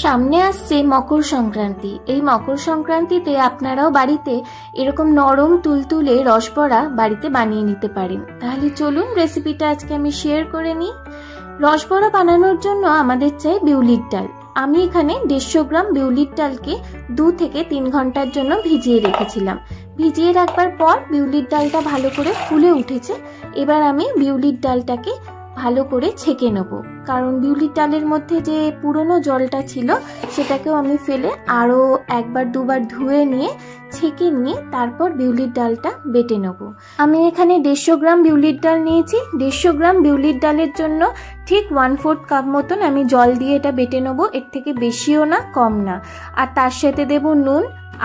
সামনে আসছে মকর সংক্রান্তি। এই মকর সংক্রান্তিতে আপনারাও বাড়িতে এরকম নরম তুলতুলে রসবড়া বাড়িতে বানিয়ে নিতে পারেন। তাহলে চলুন রেসিপিটা আজকে আমি শেয়ার করে নিই। রসবড়া বানানোর জন্য আমাদের চাই বিউলির ডাল। আমি এখানে 150 গ্রাম বিউলির ডালকে 2 থেকে 3 ঘন্টার জন্য ভিজিয়ে রেখেছিলাম। ভিজিয়ে রাখবার পর বিউলির ডালটা ভালো করে ফুলে উঠেছে। এবার আমি বিউলির ডালটাকে ভালো করে ছেঁকে নেব, কারণ বিউলির ডালের মধ্যে যে পুরনো জলটা ছিল সেটাকেও আমি ফেলে আরও একবার দুবার ধুয়ে নিয়ে ছেঁকে নিয়ে তারপর বিউলির ডালটা বেটে নেব। আমি এখানে 150 গ্রাম বিউলির ডাল নিয়েছি। 150 গ্রাম বিউলির ডালের জন্য ঠিক 1/4 কাপ মতন আমি জল দিয়ে এটা বেটে নেব। এর থেকে বেশিও না কম না। আর তার সাথে দেব নুন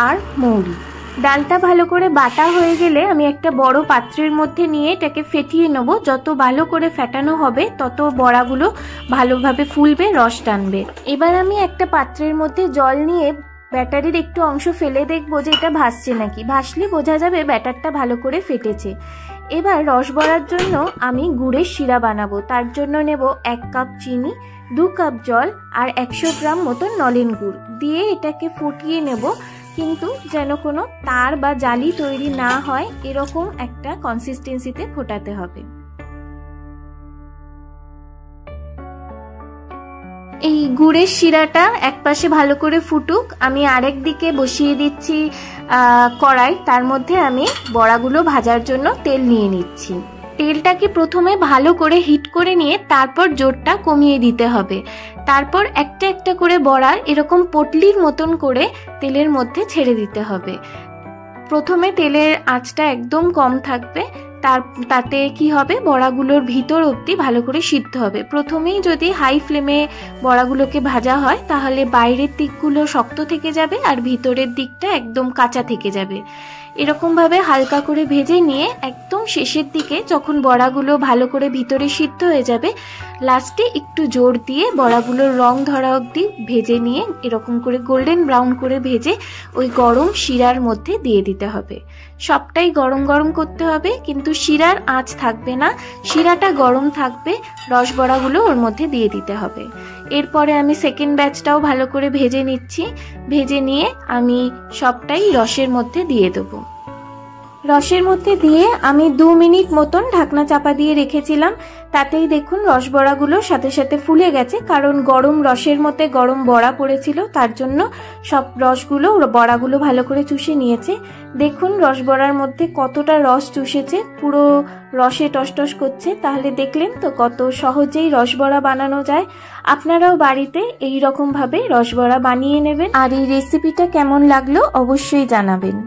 আর মৌরি। ডালটা ভালো করে বাটা হয়ে গেলে আমি একটা বড় পাত্রের মধ্যে নিয়ে এটাকে ফেটিয়ে নেব। যত ভালো করে ফেটানো হবে তত বড়াগুলো ভালোভাবে ফুলবে, রস টানবে। এবার আমি একটা পাত্রের মধ্যে জল নিয়ে ব্যাটারির একটু অংশ ফেলে দেখবো যে এটা ভাসছে নাকি। ভাসলে বোঝা যাবে ব্যাটারটা ভালো করে ফেটেছে। এবার রস বড়ার জন্য আমি গুড়ের শিরা বানাবো। তার জন্য নেব 1 কাপ চিনি, 2 কাপ জল আর 100 গ্রাম মতন নলেন গুড় দিয়ে এটাকে ফুটিয়ে নেব। কিন্তু যেন কোনো তার বা জালি তৈরি না হয়, এরকম একটা কনসিস্টেন্সিতে ফোটাতে হবে। এই গুড়ের শিরাটা একপাশে ভালো করে ফুটুক, আমি আরেক দিকে বসিয়ে দিচ্ছি কড়াই। তার মধ্যে আমি বড়াগুলো ভাজার জন্য তেল নিয়ে নিচ্ছি। তেলটাকে প্রথমে ভালো করে হিট করে নিয়ে তারপর জোরটা কমিয়ে দিতে হবে। তারপর একটা একটা করে বড়া এরকম পটলির মতন করে তেলের মধ্যে ছেড়ে দিতে হবে। প্রথমে তেলের আঁচটা একদম কম থাকবে। তাতে কি হবে, বড়াগুলোর ভিতর অবধি ভালো করে সিদ্ধ হবে। প্রথমেই যদি হাই ফ্লেমে বড়াগুলোকে ভাজা হয় তাহলে বাইরের দিকগুলো শক্ত থেকে যাবে আর ভিতরের দিকটা একদম কাঁচা থেকে যাবে। এরকমভাবে হালকা করে ভেজে নিয়ে একদম শেষের দিকে যখন বড়াগুলো ভালো করে ভিতরে সিদ্ধ হয়ে যাবে, লাস্টে একটু জোর দিয়ে বড়াগুলোর রং ধরা অবধি ভেজে নিয়ে এরকম করে গোল্ডেন ব্রাউন করে ভেজে ওই গরম শিরার মধ্যে দিয়ে দিতে হবে। সবটাই গরম গরম করতে হবে, কিন্তু শিরার আঁচ থাকবে না, শিরাটা গরম থাকবে। রস বড়াগুলো ওর মধ্যে দিয়ে দিতে হবে। এরপরে আমি সেকেন্ড ব্যাচটাও ভালো করে ভেজে নিচ্ছি। ভেজে নিয়ে আমি সবটাই রসের মধ্যে দিয়ে দেবো। রসের মধ্যে দিয়ে আমি 2 মিনিট মতন ঢাকনা চাপা দিয়ে রেখেছিলাম। তাতেই দেখুন রস বড়াগুলো সাথে সাথে ফুলে গেছে, কারণ গরম রসের মধ্যে গরম বড়া পড়েছিল, তার জন্য সব রসগুলো বড়াগুলো ভালো করে চুষে নিয়েছে। দেখুন রস বড়ার মধ্যে কতটা রস চুষেছে, পুরো রসে টসটস করছে। তাহলে দেখলেন তো কত সহজেই রস বড়া বানানো যায়। আপনারাও বাড়িতে এই রকম ভাবে রস বড়া বানিয়ে নেবেন। আর এই রেসিপিটা কেমন লাগলো অবশ্যই জানাবেন।